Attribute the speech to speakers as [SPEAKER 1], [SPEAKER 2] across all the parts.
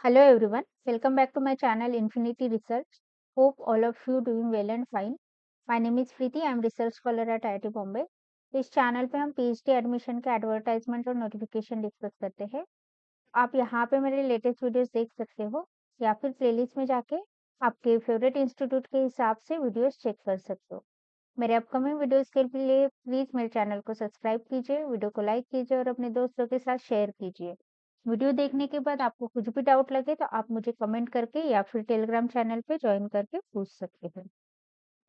[SPEAKER 1] Hello everyone, welcome back to my channel Infinity Research. Hope all of you doing well and fine. My name is Preeti, I am research scholar at IIT Bombay. इस channel पे हम PhD admission के advertisement और notification discuss करते हैं। आप यहाँ पे मेरे लेटेस्ट वीडियोस देख सकते हो या फिर प्लेलिस्ट में जाके आपके फेवरेट इंस्टीट्यूट के हिसाब से वीडियोस चेक कर सकते हो। मेरे अपकमिंग वीडियोस के लिए प्लीज मेरे चैनल को सब्सक्राइब कीजिए, वीडियो को लाइक कीजिए और अपने दोस्तों के साथ शेयर कीजिए। वीडियो देखने के बाद आपको कुछ भी डाउट लगे तो आप मुझे कमेंट करके या फिर टेलीग्राम चैनल पे ज्वाइन करके पूछ सकते हैं।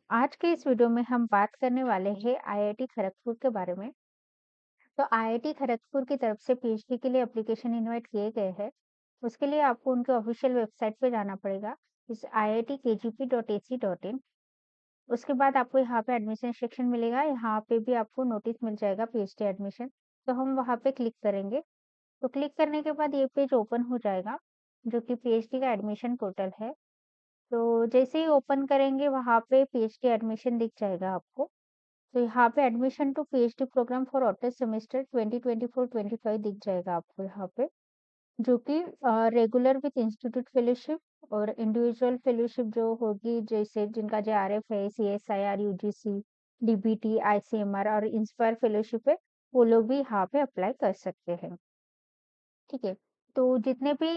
[SPEAKER 1] आज के इस वीडियो में हम बात करने वाले हैं आईआईटी खड़गपुर के बारे में। तो आईआईटी खड़गपुर की तरफ से पीएचडी के लिए एप्लीकेशन इनवाइट किए गए हैं। उसके लिए आपको उनके ऑफिशियल वेबसाइट पे जाना पड़ेगा, इस iitkgp.ac.in। उसके बाद आपको यहाँ पे एडमिशन सेक्शन मिलेगा, यहाँ पे भी आपको नोटिस मिल जाएगा पीएचडी एडमिशन। तो हम वहाँ पे क्लिक करेंगे। तो क्लिक करने के बाद ये पेज ओपन हो जाएगा, जो कि पीएचडी का एडमिशन पोर्टल है। तो जैसे ही ओपन करेंगे वहाँ पे पीएचडी एडमिशन दिख जाएगा आपको। तो यहाँ पे admission to PhD programme for autumn semester 2024-25 दिख जाएगा आपको यहाँ पे, जो कि रेगुलर विथ इंस्टीट्यूट फेलोशिप और इंडिविजुअल फेलोशिप जो होगी, जैसे जिनका जेआरएफ है, सीएसआईआर, यूजीसी, डीबीटी, आईसीएमआर और इंस्पायर फेलोशिप है, वो लोग भी यहाँ पे अप्लाई कर सकते हैं। ठीक है। तो जितने भी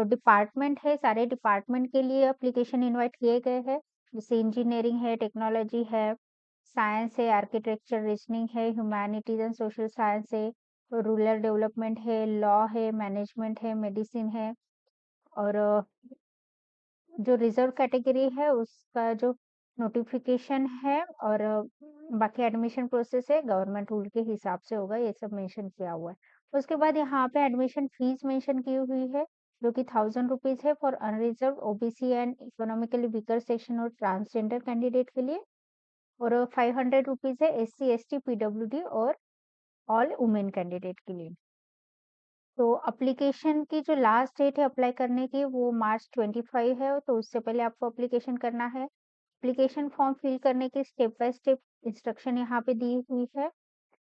[SPEAKER 1] डिपार्टमेंट है, सारे डिपार्टमेंट के लिए एप्लीकेशन इनवाइट किए गए हैं। जैसे इंजीनियरिंग है, टेक्नोलॉजी है, साइंस है, आर्किटेक्चर, रीजनिंग है, ह्यूमैनिटीज एंड सोशल साइंस है, रूरल डेवलपमेंट है, लॉ है, मैनेजमेंट है, मेडिसिन है। और जो रिजर्व कैटेगरी है उसका जो नोटिफिकेशन है और बाकी एडमिशन प्रोसेस है गवर्नमेंट रूल के हिसाब से होगा, ये सब मेंशन किया हुआ है। उसके बाद यहाँ पे एडमिशन फीस मेंशन की हुई है, जो कि 1000 रुपीज है for unreserved OBC and economically weaker section और ट्रांसजेंडर कैंडिडेट के लिए, और 500 रुपीज है एससी एसटी पीडब्ल्यूडी और ऑल वुमेन कैंडिडेट के लिए। तो एप्लीकेशन की जो लास्ट डेट है अप्लाई करने की, वो मार्च 25 है, तो उससे पहले आपको एप्लीकेशन करना है। एप्लीकेशन फॉर्म फिल करने की स्टेप बाय स्टेप इंस्ट्रक्शन यहाँ पे दी हुई है।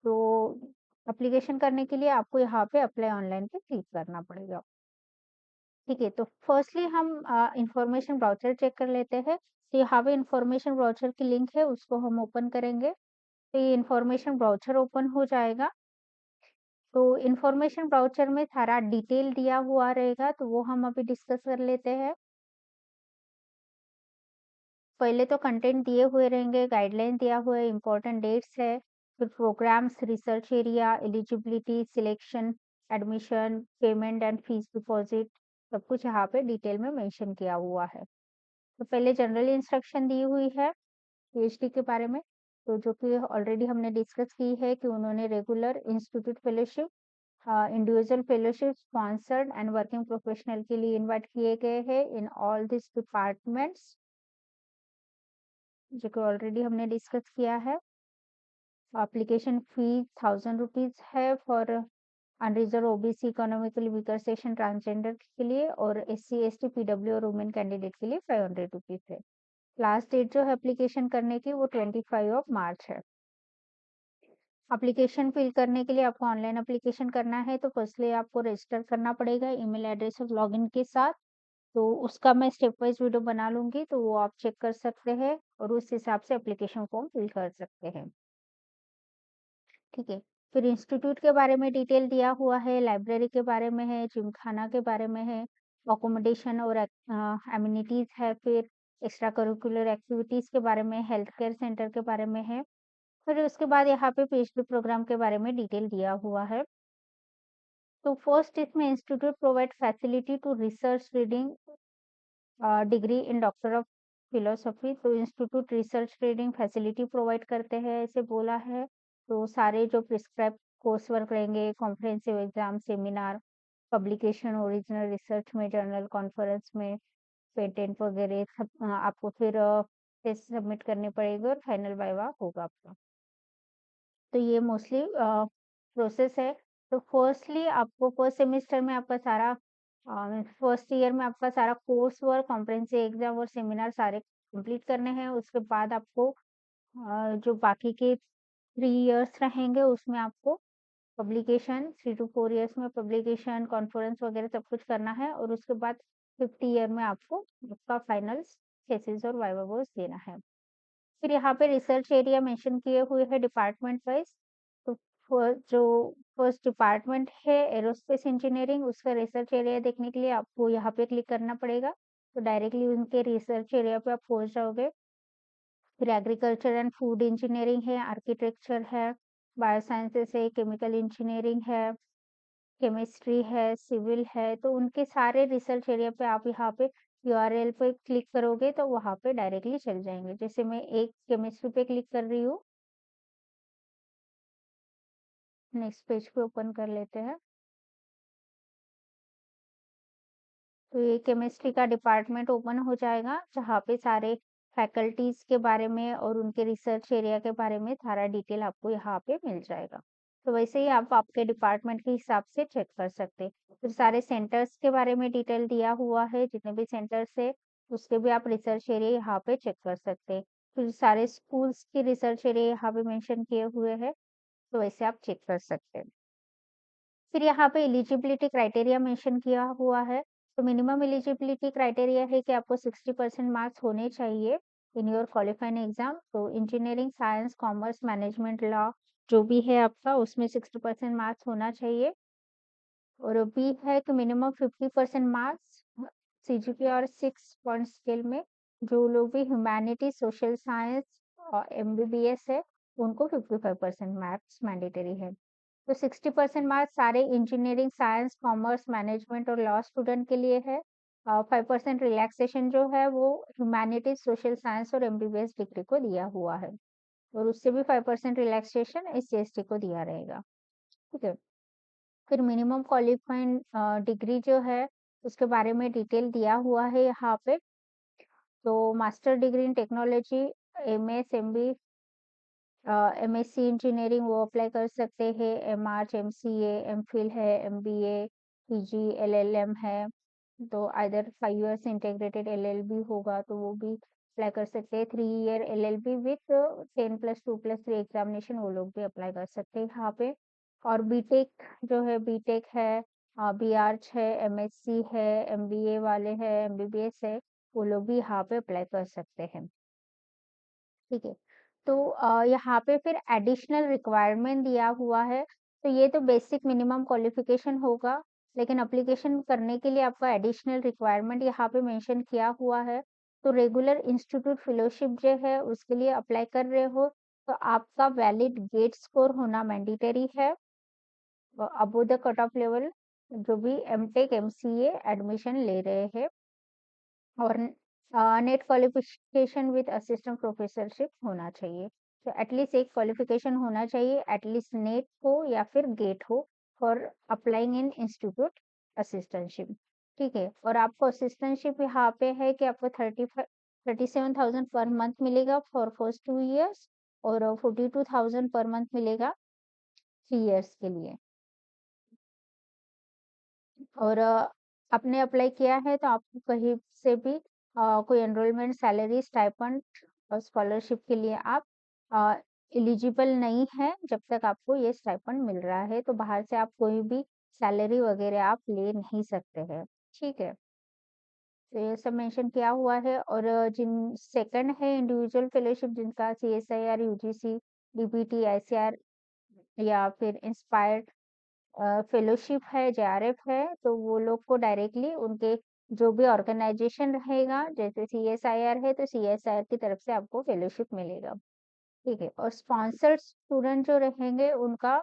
[SPEAKER 1] तो एप्लीकेशन करने के लिए आपको यहाँ पे अप्लाई ऑनलाइन पे क्लिक करना पड़ेगा। ठीक है, तो फर्स्टली हम इंफॉर्मेशन ब्राउचर चेक कर लेते हैं। तो यहाँ पे इंफॉर्मेशन ब्राउचर की लिंक है, उसको हम ओपन करेंगे तो ये इंफॉर्मेशन ब्राउचर ओपन हो जाएगा। तो इंफॉर्मेशन ब्राउचर में सारा डिटेल दिया हुआ रहेगा, तो वो हम अभी डिस्कस कर लेते हैं। पहले तो कंटेंट दिए हुए रहेंगे, गाइडलाइन दिया हुआ है, इम्पोर्टेंट डेट्स है, फिर programmes, research area, eligibility, selection, admission, payment and fees deposit, सब कुछ यहाँ पे डिटेल में मेंशन किया हुआ है। तो पहले जनरल इंस्ट्रक्शन दी हुई है पीएचडी के बारे में, तो जो कि ऑलरेडी हमने डिस्कस की है कि उन्होंने regular institute fellowship, individual fellowship, sponsored and working professional के लिए इनवाइट किए गए हैं इन ऑल दिस डिपार्टमेंट्स, जो कि ऑलरेडी हमने डिस्कस किया है। एप्लीकेशन फी 1000 रुपीज है for unreserved OBC economically weaker section transgender के लिए, और एससी एसटी पीडब्ल्यू और वुमेन कैंडिडेट के लिए 500 रुपीज है। लास्ट डेट जो है एप्लीकेशन करने की वो 25 मार्च है। एप्लीकेशन फिल करने के लिए आपको ऑनलाइन एप्लीकेशन करना है, तो फर्स्टली आपको रजिस्टर करना पड़ेगा ईमेल एड्रेस और लॉगिन के साथ। तो उसका मैं स्टेप वाइज वीडियो बना लूंगी, तो वो आप चेक कर सकते हैं और उस हिसाब से एप्लीकेशन फॉर्म फिल कर सकते हैं। ठीक है। फिर इंस्टीट्यूट के बारे में डिटेल दिया हुआ है, लाइब्रेरी के बारे में है, जिमखाना के बारे में है, अकोमोडेशन और एमिनिटीज है, फिर एक्स्ट्रा करिकुलर एक्टिविटीज के बारे में, हेल्थ केयर सेंटर के बारे में है। फिर उसके बाद यहाँ पे पीएचडी प्रोग्राम के बारे में डिटेल दिया हुआ है। तो फर्स्ट इसमें institute provide facility to research reading degree in doctor of philosophy, तो institute research reading facility provide करते हैं ऐसे बोला है। तो सारे जो प्रिस्क्राइब कोर्स वर्क रहेंगे, comprehensive exam, seminar, publication, original research में, जर्नल कॉन्फ्रेंस में, पेटेंट वगैरह सब आपको फिर टेस्ट सबमिट करने पड़ेगा और फाइनल वाइवा होगा आपका। तो ये मोस्टली प्रोसेस है। तो फर्स्टली आपको फर्स्ट सेमेस्टर में आपका सारा फर्स्ट ईयर में आपका सारा कोर्स वर्क, कॉम्प्रिहेंसिव एग्जाम और सेमिनार सारे कंप्लीट करने हैं। उसके बाद आपको जो बाकी के 3 इयर्स रहेंगे उसमें आपको पब्लिकेशन 3 टू 4 ईयर्स में पब्लिकेशन, कॉन्फ्रेंस वगैरह सब कुछ करना है और उसके बाद 50 ईयर में आपको आपका फाइनल थीसिस और वाइवा वोस देना है। फिर यहाँ पे रिसर्च एरिया मेंशन किए हुए हैं डिपार्टमेंट वाइज। तो जो फर्स्ट डिपार्टमेंट है एरोस्पेस इंजीनियरिंग, उसका रिसर्च एरिया देखने के लिए आपको यहाँ पे क्लिक करना पड़ेगा। तो डायरेक्टली उनके रिसर्च एरिया पे आप पहुंच जाओगे। फिर एग्रीकल्चर एंड फूड इंजीनियरिंग है, आर्किटेक्चर है, बायोसाइंसेस है, केमिकल इंजीनियरिंग है, केमिस्ट्री है, सिविल है। तो उनके सारे रिसर्च एरिया पे आप यहाँ पे यूआरएल पे क्लिक करोगे तो वहाँ पे डायरेक्टली चल जाएंगे। जैसे मैं एक केमिस्ट्री पे क्लिक कर रही हूँ, नेक्स्ट पेज पे ओपन कर लेते हैं। तो ये केमिस्ट्री का डिपार्टमेंट ओपन हो जाएगा जहाँ पे सारे फैकल्टीज के बारे में और उनके रिसर्च एरिया के बारे में सारा डिटेल आपको यहाँ पे मिल जाएगा। तो वैसे ही आप आपके डिपार्टमेंट के हिसाब से चेक कर सकते हैं। फिर सारे सेंटर्स के बारे में डिटेल दिया हुआ है, जितने भी सेंटर्स है उसके भी आप रिसर्च एरिया यहाँ पे चेक कर सकते हैं। फिर सारे स्कूल्स के रिसर्च एरिया यहाँ पे मेंशन किए हुए हैं, तो वैसे आप चेक कर सकते हैं। फिर यहाँ पे एलिजिबिलिटी क्राइटेरिया मेंशन किया हुआ है। तो मिनिमम एलिजिबिलिटी क्राइटेरिया है कि आपको 60% मार्क्स होने चाहिए इन योर क्वालिफाइंग एग्जाम। तो engineering, science, commerce, management, law जो भी है आपका उसमें 60% मार्क्स होना चाहिए। और बी है कि मिनिमम 50% मार्क्स सीजीपीए और 6 पॉइंट स्केल में। जो लोग भी ह्यूमैनिटी, सोशल साइंस और एमबीबीएस है उनको 55% मार्क्स मैंडेटरी है। तो 60% मार्क्स सारे इंजीनियरिंग, साइंस, कॉमर्स, मैनेजमेंट और लॉ स्टूडेंट के लिए है। 5% रिलैक्सेशन जो है वो ह्यूमैनिटीज, सोशल साइंस और एमबीबीएस डिग्री को दिया हुआ है। और उससे भी 5% रिलैक्सेशन एससी/एसटी को दिया रहेगा। ठीक है। फिर मिनिमम क्वालिफाइंग डिग्री जो है उसके बारे में डिटेल दिया हुआ है यहाँ पे। तो master degree in technology, MS, MB, MSc engineering वो अप्लाई कर सकते हैं। एमआर्च, एमसीए, एमफिल है, एमबीए, पीजी, एलएलएम है। तो आइदर 5 इयर्स इंटीग्रेटेड एलएलबी होगा तो वो भी अप्लाई कर सकते हैं। 3 ईयर एलएलबी विथ 10+2+3 एग्जामिनेशन वो लोग भी अप्लाई कर सकते हैं यहाँ पे। और बीटेक जो है, बीटेक है, बीआर्च है, एमएससी है, एमबीए वाले हैं, एमबीबीएस है, वो लोग भी यहाँ पे अप्लाई कर सकते हैं। ठीक है। तो यहाँ पे फिर एडिशनल रिक्वायरमेंट दिया हुआ है। तो ये तो बेसिक मिनिमम क्वालिफिकेशन होगा, लेकिन एप्लीकेशन करने के लिए आपका एडिशनल रिक्वायरमेंट यहाँ पे मेंशन किया हुआ है। तो रेगुलर इंस्टीट्यूट फेलोशिप जो है उसके लिए अप्लाई कर रहे हो तो आपका वैलिड गेट स्कोर होना मैंडेटरी है above the cut off level जो भी एमटेक, एमसीए एडमिशन ले रहे हैं। और net qualification with assistant professorship होना चाहिए। तो एटलीस्ट एक क्वालिफिकेशन होना चाहिए, एटलीस्ट नेट हो या फिर गेट हो for applying in institute assistantship. ठीक है। और आपको असिस्टेंटशिप यहाँ पे है कि आपको 37,000 पर मंथ मिलेगा फॉर फर्स्ट 2 इयर्स और 42,000 पर मंथ मिलेगा 3 इयर्स के लिए। और आपने अप्लाई किया है तो आपको कहीं से भी कोई एनरोलमेंट, सैलरी, स्टाइपेंड और स्कॉलरशिप के लिए आप एलिजिबल नहीं है जब तक आपको ये स्टाइपेंड मिल रहा है। तो बाहर से आप कोई भी सैलरी वगैरह आप ले नहीं सकते हैं। ठीक है। तो ये सब मेंशन किया हुआ है। और जिन सेकंड है इंडिविजुअल फेलोशिप जिनका सीएसआईआर, यूजीसी, डीपीटी, आईसीआर या फिर इंस्पायर्ड फेलोशिप है, जेआरएफ है, तो वो लोग को डायरेक्टली उनके जो भी ऑर्गेनाइजेशन रहेगा, जैसे सीएसआईआर है तो सीएसआईआर की तरफ से आपको फेलोशिप मिलेगा। ठीक है। और स्पॉन्सर्ड स्टूडेंट जो रहेंगे उनका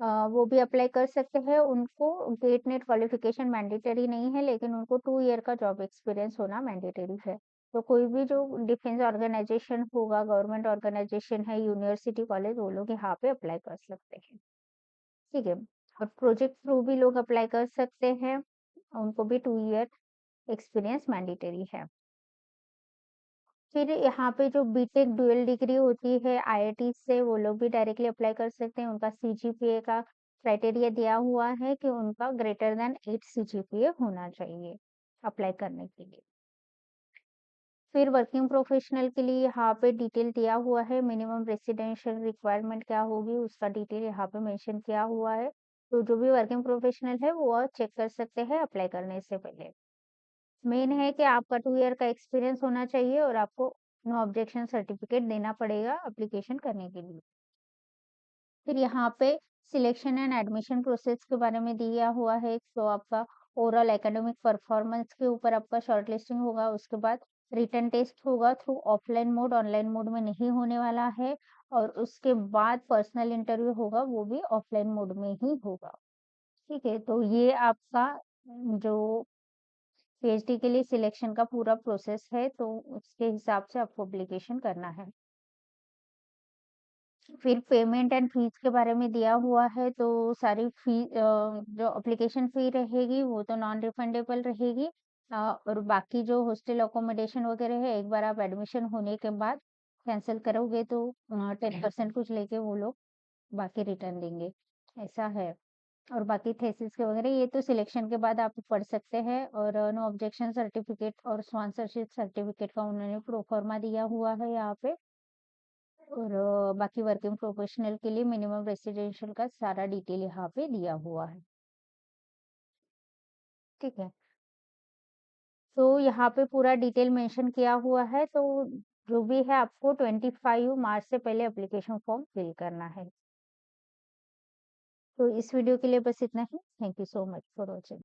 [SPEAKER 1] वो भी अप्लाई कर सकते हैं। उनको गेट नेट क्वालिफिकेशन मैंडेटरी नहीं है, लेकिन उनको 2 ईयर का जॉब एक्सपीरियंस होना मैंडेटरी है। तो कोई भी जो डिफेंस ऑर्गेनाइजेशन होगा, गवर्नमेंट ऑर्गेनाइजेशन है, यूनिवर्सिटी, कॉलेज, वो लोग यहाँ पे अप्लाई कर सकते हैं। ठीक है। और प्रोजेक्ट थ्रू भी लोग अप्लाई कर सकते हैं, उनको भी 2 ईयर एक्सपीरियंस मैंडेटरी है। फिर यहाँ पे जो बीटेक डुअल डिग्री होती है आईआईटी से, वो लोग भी डायरेक्टली अप्लाई कर सकते हैं। उनका सीजीपीए का क्राइटेरिया दिया हुआ है कि उनका ग्रेटर देन 8 सीजीपीए होना चाहिए अप्लाई करने के लिए। फिर वर्किंग प्रोफेशनल के लिए यहाँ पे डिटेल दिया हुआ है, मिनिमम रेसिडेंशियल रिक्वायरमेंट क्या होगी उसका डिटेल यहाँ पे मेंशन किया हुआ है। तो जो भी वर्किंग प्रोफेशनल है वो चेक कर सकते हैं अप्लाई करने से पहले। मेन है कि आपका 2 ईयर का एक्सपीरियंस होना चाहिए और आपको नो ऑब्जेक्शन सर्टिफिकेट देना पड़ेगा एप्लीकेशन करने के लिए। फिर यहाँ पे सिलेक्शन एंड एडमिशन प्रोसेस के बारे में दिया हुआ है। तो आपका ओवरऑल एकेडमिक परफॉर्मेंस के ऊपर आपका शॉर्टलिस्टिंग होगा, उसके बाद रिटन टेस्ट होगा through offline mode, online mode में नहीं होने वाला है। और उसके बाद पर्सनल इंटरव्यू होगा, वो भी ऑफलाइन मोड में ही होगा। ठीक है, तो ये आपका जो पीएचडी के लिए सिलेक्शन का पूरा प्रोसेस है, तो उसके हिसाब से आपको एप्लीकेशन करना है। फिर पेमेंट एंड फीस के बारे में दिया हुआ है, तो सारी जो एप्लीकेशन फ़ी रहेगी वो तो नॉन रिफंडेबल रहेगी। और बाकी जो हॉस्टल अकोमोडेशन वगैरह है, एक बार आप एडमिशन होने के बाद कैंसल करोगे तो 10% कुछ लेके वो लोग बाकी रिटर्न देंगे, ऐसा है। और बाकी थीसिस के वगैरह ये तो सिलेक्शन के बाद आप पढ़ सकते हैं। और नो ऑब्जेक्शन सर्टिफिकेट और स्पॉन्सरशिप सर्टिफिकेट का उन्होंने प्रोफर्मा दिया हुआ है यहाँ पे। और बाकी वर्किंग प्रोफेशनल के लिए मिनिमम रेसिडेंशियल का सारा डिटेल यहाँ पे दिया हुआ है। ठीक है, तो यहाँ पे पूरा डिटेल मेंशन किया हुआ है। तो जो भी है आपको 25 मार्च से पहले एप्लीकेशन फॉर्म फिल करना है। तो इस वीडियो के लिए बस इतना ही। Thank you so much for watching.